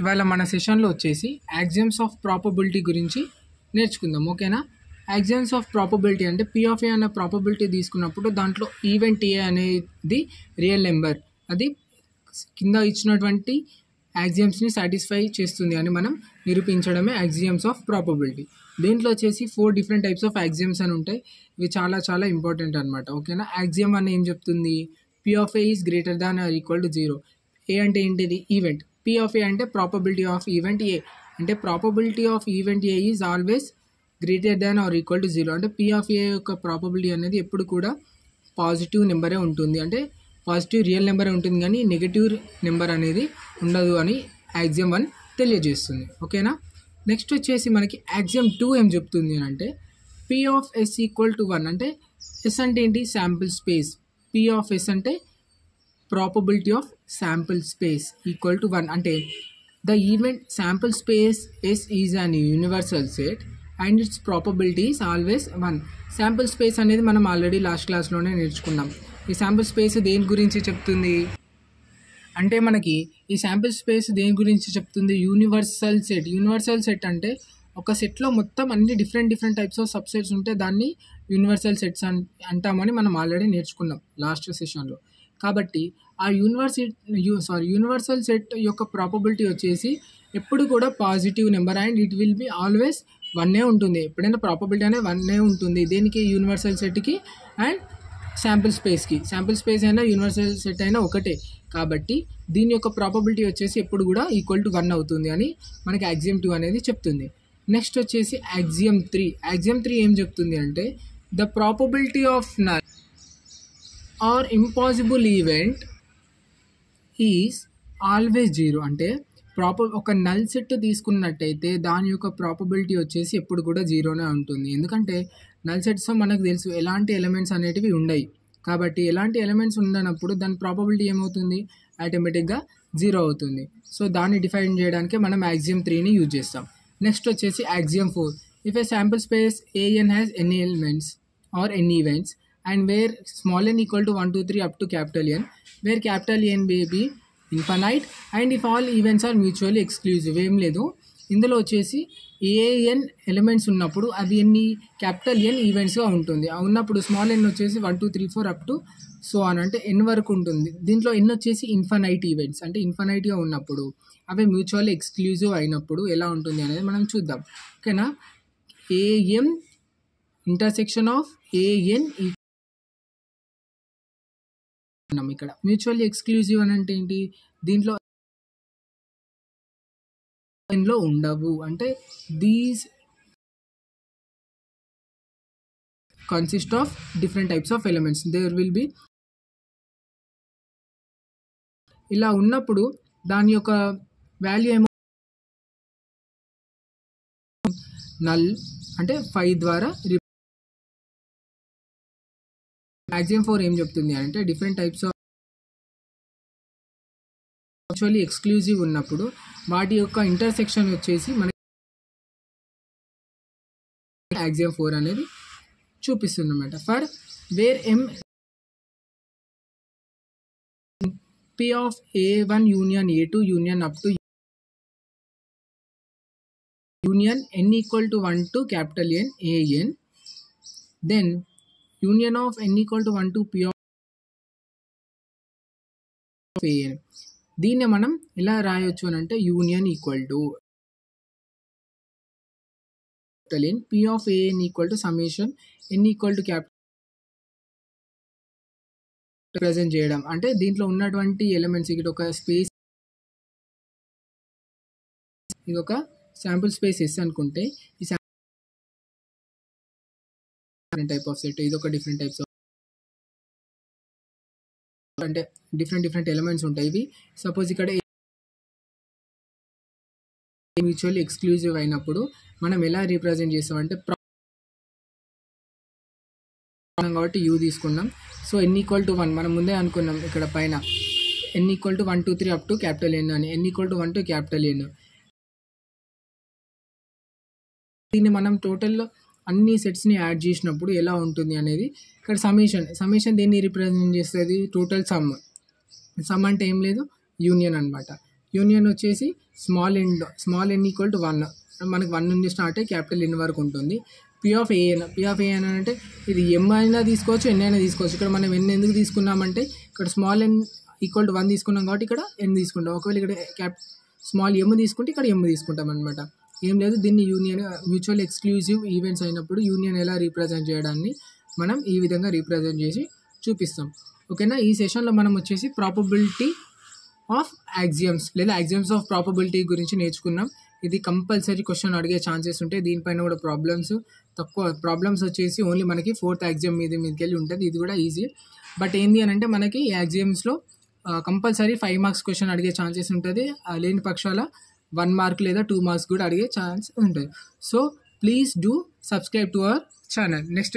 ఇవాళ మన సెషన్లో వచ్చేసి యాక్సియమ్స్ ఆఫ్ ప్రాబబిలిటీ గురించి నేర్చుకుందాం. ఓకేనా? యాక్సియమ్స్ ఆఫ్ ప్రాబబిలిటీ అంటే పీ ఆఫ్ ఏ అనే ప్రాబబిలిటీ తీసుకున్నప్పుడు దాంట్లో ఈవెంట్ ఏ అనేది రియల్ నెంబర్, అది కింద ఇచ్చినటువంటి యాక్సియమ్స్ని సాటిస్ఫై చేస్తుంది అని మనం నిరూపించడమే యాక్సియమ్స్ ఆఫ్ ప్రాబబిలిటీ. దీంట్లో వచ్చేసి 4 డిఫరెంట్ టైప్స్ ఆఫ్ యాక్సియమ్స్ అని ఉంటాయి. ఇవి చాలా చాలా ఇంపార్టెంట్ అనమాట. ఓకేనా? యాక్సియమ్ అని ఏం చెప్తుంది? P of A is greater than or equal to 0. ఏ అంటే ఏంటిది? ఈవెంట్. పీ ఆఫ్ ఏ అంటే ప్రాబబిలిటీ ఆఫ్ ఈవెంట్ ఏ, అంటే probability of event A is always greater than or equal to 0. అంటే పీ ఆఫ్ ఏ యొక్క ప్రాబబిలిటీ అనేది ఎప్పుడు కూడా పాజిటివ్ నెంబరే ఉంటుంది, అంటే పాజిటివ్ రియల్ నెంబరే ఉంటుంది, కానీ నెగటివ్ నెంబర్ అనేది ఉండదు అని యాక్సియమ్ 1 తెలియజేస్తుంది. ఓకేనా? నెక్స్ట్ వచ్చేసి మనకి యాక్సియమ్ 2 ఏం చెప్తుంది అని అంటే P of S equal to 1. అంటే ఎస్ అంటే ఏంటి? Sample space. P of S అంటే probability of sample space equal to 1. అంటే the event sample space S is an universal set and its probability is always 1. Sample space అనేది మనం already last క్లాస్లోనే నేర్చుకున్నాం. ఈ sample space దేని గురించి చెప్తుంది అంటే మనకి ఈ శాంపిల్ స్పేస్ దేని గురించి చెప్తుంది? Universal set. యూనివర్సల్ సెట్ అంటే ఒక సెట్లో మొత్తం అన్ని డిఫరెంట్ టైప్స్ ఆఫ్ సబ్సెట్స్ ఉంటే దాన్ని యూనివర్సల్ సెట్స్ అంటామని మనం ఆల్రెడీ నేర్చుకున్నాం లాస్ట్ సెషన్లో. కాబట్టి ఆ యూనివర్సల్ సెట్ యొక్క ప్రాబబిలిటీ వచ్చేసి ఎప్పుడు కూడా positive number and it will be always 1 ఉంటుంది. ఎప్పుడైనా ప్రాబబిలిటీ అనేది 1 ఉంటుంది. దేనికి? యూనివర్సల్ సెట్కి అండ్ శాంపిల్ స్పేస్కి. శాంపిల్ స్పేస్ అయినా యూనివర్సల్ సెట్ అయినా ఒకటే. కాబట్టి దీని యొక్క ప్రాబబిలిటీ వచ్చేసి ఎప్పుడు కూడా ఈక్వల్ టు 1 అవుతుంది అని మనకి యాక్సియమ్ 2 అనేది చెప్తుంది. నెక్స్ట్ వచ్చేసి యాక్సియమ్ 3. యాక్సియమ్ 3 ఏం చెప్తుంది అంటే the probability of null or impossible event is always 0. అంటే ఒక నల్ సెట్ తీసుకున్నట్టయితే దాని యొక్క ప్రాబబిలిటీ వచ్చేసి ఎప్పుడు కూడా 0నే ఉంటుంది. ఎందుకంటే నల్ సెట్స్లో మనకు తెలుసు ఎలాంటి ఎలిమెంట్స్ అనేటివి ఉండవు. కాబట్టి ఎలాంటి ఎలిమెంట్స్ ఉండనప్పుడు దాని ప్రాబబిలిటీ ఏమవుతుంది? ఆటోమేటిక్గా 0 అవుతుంది. సో దాన్ని డిఫైన్ చేయడానికే మనం యాక్సియమ్ 3ని యూజ్ చేస్తాం. నెక్స్ట్ వచ్చేసి axiom 4. If a sample space AN has any elements or any events and where small n equal to 1 2 3 up to capital N, where capital N may be infinite and if all events are mutually exclusive. ఏం లేదు, ఇందులో వచ్చేసి AN elements ఉన్నప్పుడు అది ఎన్ని? Capital N ఈవెంట్స్గా ఉంటుంది. ఉన్నప్పుడు small n వచ్చేసి 1 2 3 4 అప్ టు సో అని, అంటే n వరకు ఉంటుంది. దీంట్లో n వచ్చేసి ఇన్ఫనైట్ ఈవెంట్స్, అంటే ఇన్ఫనైట్గా ఉన్నప్పుడు అవి మ్యూచువల్లీ ఎక్స్క్లూజివ్ అయినప్పుడు ఎలా ఉంటుంది అనేది మనం చూద్దాం. ఓకేనా? AM ఇంటర్సెక్షన్ ఆఫ్ AN ఇక్కడ మ్యూచువల్లీ ఎక్స్క్లూజివ్ అని అంటే ఏంటి? దీంట్లో ఉండవు. అంటే these consist of different types of elements. There will be ఇలా ఉన్నప్పుడు దాని యొక్క వాల్యూ ఏమో నల్, అంటే 5 ద్వారా. యాక్సియమ్ 4 ఏం చెప్తుంది అంటే different types of mutually exclusive ఉన్నప్పుడు వాటి యొక్క ఇంటర్సెక్షన్ వచ్చేసి మనకి యాక్సియమ్ 4 అనేది చూపిస్తుంది అన్నమాట. For where M P of A1 union A2 union up to union n equal to 1 to capital N AN, then union of n equal to 1 to P of AN. దీన్ని మనం ఎలా రాయొచ్చు అని అంటే union equal to capital N P of AN equal to summation n equal to capital present చేయడం. అంటే దీంట్లో ఉన్నటువంటి ఎలిమెంట్స్, ఇక్కడ ఒక స్పేస్, ఇది ఒక శాంపుల్ స్పేస్ S అనుకుంటే ఈ టైప్ ఆఫ్ సెట్, ఇది ఒక డిఫరెంట్ టైప్స్ ఆఫ్, అంటే డిఫరెంట్ ఎలిమెంట్స్ ఉంటాయి. ఇవి సపోజ్ ఇక్కడ మ్యూచువల్లీ ఎక్స్క్లూజివ్ అయినప్పుడు మనం ఎలా రీప్రజెంట్ చేస్తామంటే కాబట్టి U తీసుకున్నాం. సో n ఈక్వల్ టు 1 మనం ముందే అనుకున్నాం ఇక్కడ పైన n equal to 1 2 3 up to capital N అని, n equal to 1 to capital N. దీన్ని మనం టోటల్లో అన్ని సెట్స్ని యాడ్ చేసినప్పుడు ఎలా ఉంటుంది అనేది ఇక్కడ సమ్మేషన్ దేన్ని రిప్రజెంట్ చేస్తుంది? టోటల్ సమ్ అంటే ఏం లేదు, యూనియన్ అనమాట. యూనియన్ వచ్చేసి స్మాల్ ఎన్ ఈక్వల్ టు 1, మనకి 1 నుండి స్టార్ట్ అయ్యి క్యాపిటల్ ఎన్ వరకు ఉంటుంది. పి ఆఫ్ ఏఎన్ అంటే ఇది ఎం అయినా తీసుకోవచ్చు, ఎన్ అయినా తీసుకోవచ్చు. ఇక్కడ మనం ఎన్ ఎందుకు తీసుకున్నామంటే ఇక్కడ స్మాల్ ఎన్ ఈక్వల్ టు 1 తీసుకున్నాం కాబట్టి ఇక్కడ ఎన్ తీసుకుంటాం. ఒకవేళ ఇక్కడ స్మాల్ ఎమ్ తీసుకుంటే ఇక్కడ ఎమ్ తీసుకుంటాం అనమాట. ఏం లేదు, దీన్ని యూనియన్ మ్యూచువల్ ఎక్స్క్లూజివ్ ఈవెంట్స్ అయినప్పుడు యూనియన్ ఎలా రీప్రజెంట్ చేయడాన్ని మనం ఈ విధంగా రీప్రజెంట్ చేసి చూపిస్తాం. ఓకేనా. ఈ సెషన్లో మనం వచ్చేసి ప్రాబబిలిటీ ఆఫ్ యాక్సియమ్స్ లేదా యాక్సియమ్స్ ఆఫ్ ప్రాబబిలిటీ గురించి నేర్చుకున్నాం. ఇది కంపల్సరీ క్వశ్చన్ అడిగే ఛాన్సెస్ ఉంటాయి. దీనిపైన కూడా ప్రాబ్లమ్స్ వచ్చేసి ఓన్లీ మనకి 4th యాక్సియమ్ మీదకి వెళ్ళి ఉంటుంది. ఇది కూడా ఈజీ. బట్ ఏంది అని అంటే మనకి ఈ యాక్సియమ్స్లో కంపల్సరీ 5 మార్క్స్ క్వశ్చన్ అడిగే ఛాన్సెస్ ఉంటుంది. లేని పక్షాల 1 మార్క్ లేదా 2 మార్క్స్ కూడా అడిగే ఛాన్స్ ఉంటుంది. So please do subscribe to our channel. Next